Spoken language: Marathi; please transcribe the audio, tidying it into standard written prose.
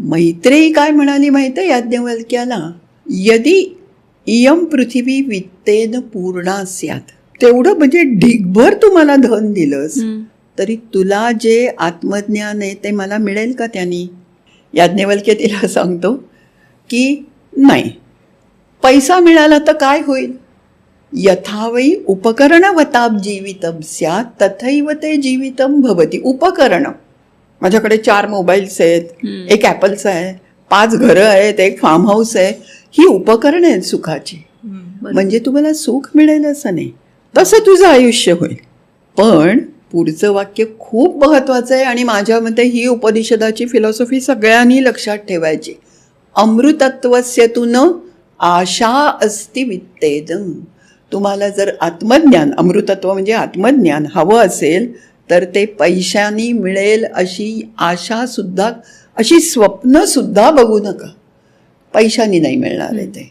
मैत्रेयी काय म्हणाली माहिती आहे याज्ञवल्क्याला? यदी इयं पृथिवी वित्तेन पूर्णा स्यात्. तेवढं म्हणजे ढिगभर तू मला धन दिलंस तरी तुला जे आत्मज्ञान आहे ते मला मिळेल का त्यांनी? याज्ञवल्क्य तिला सांगतो की नाही, पैसा मिळाला तर काय होईल? यथावै उपकरणवताब जीवितम स्यात् तथैव ते जीवितम भवती. उपकरण, माझ्याकडे 4 मोबाईल्स आहेत, एक ॲपलचा आहे, 5 घरं आहेत, एक फार्म हाऊस आहे, ही उपकरणं आहेत सुखाची. म्हणजे तुम्हाला सुख मिळेल असं नाही, तसं तुझं आयुष्य होईल. पण पुढचं वाक्य खूप महत्वाचं आहे आणि माझ्या मते ही उपनिषदाची फिलॉसॉफी सगळ्यांनी लक्षात ठेवायची. अमृतत्वस्य तु न आशा अस्ति वित्तेन. तुम्हाला जर आत्मज्ञान, अमृतत्व म्हणजे आत्मज्ञान हवं असेल तर ते पैशानी मिळेल अशी आशा सुद्धा, अशी स्वप्न सुद्धा बघू नका. पैशानी नाही मिळणार आहे ते.